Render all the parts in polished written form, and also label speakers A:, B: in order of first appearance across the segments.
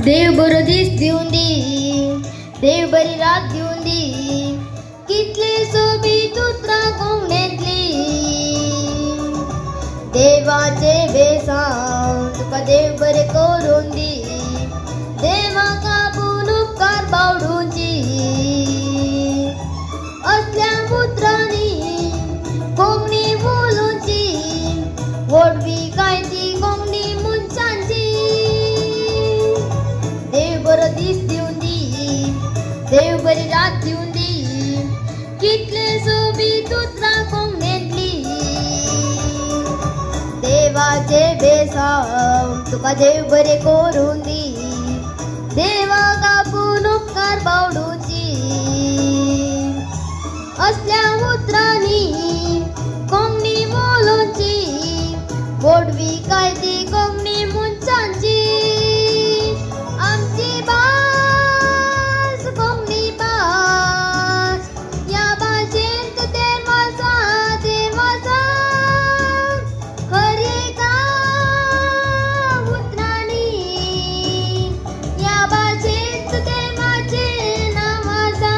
A: देव बरो दीस दिवन दी, देव बरी रात दिवन दी, कितले सोबीत उतरां कोंगणेंतली. देवाचे बेसांव तुका देव बरें करून दी, देवाक आपूण उपकार बावडूची. असल्या उतरांनी कोंगणी उलोवची, व्हडवी काय ती कोंगणी मनशांची. देव बरो दीस दिवन दी, देव बरी रात दिवन दी, कितले सोबीत उतरां कोंगणेंतली. देवाचे बेसांव तुका देव बरें करून दी, देवाक आपूण उपकार बावडूची. असल्या उतरांनी कोंगणी उलोवची, व्हडवी काय ती कोंगणी मनशांची. आमची भास कोंगणी भास, या भाशेंत देव आसा, देव आसा. खर एका उतरांनी या भाशेंत देवाचें नांव आसा.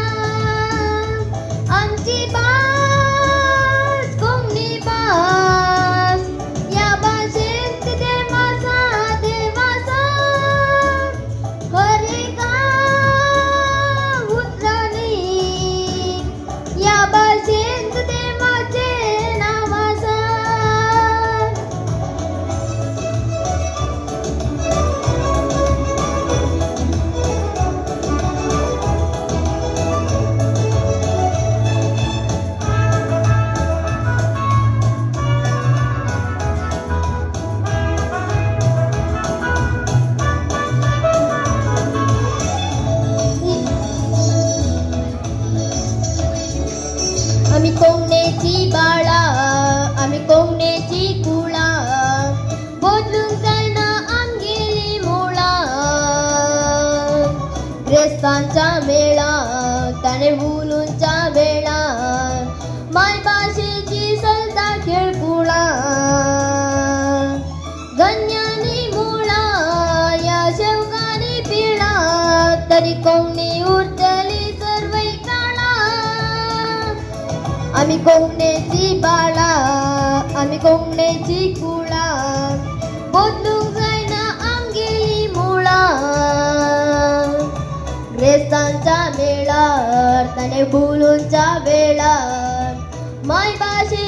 A: आमची भास कोंगणी भास, या भाशेंत देव आसा, देव आसा. खर एका उतरांनी या भाशेंत देवाचें नांव आसा. आमी कोंगणेची बाळा, आमी कोंगणेची कुळां, बदलूंक जायना आमगेली मुळां. क्रिस्तांच्या मेळाक ताणें उलोवच्या वेळार, माय भाशेची चलता खेळकुळां. गन्यांनी मुळां या शेवकांनी पिळां, तरी कोंगणी उरतली सर्वय काळां. आमी कोंगणेची बाळा, आमी कोंगणेची कुळां, बदलूंक जायना आमगेली मुळां. क्रिस्तांच्या मेळार ताणें उलोवच्या वेळार, माय भाशे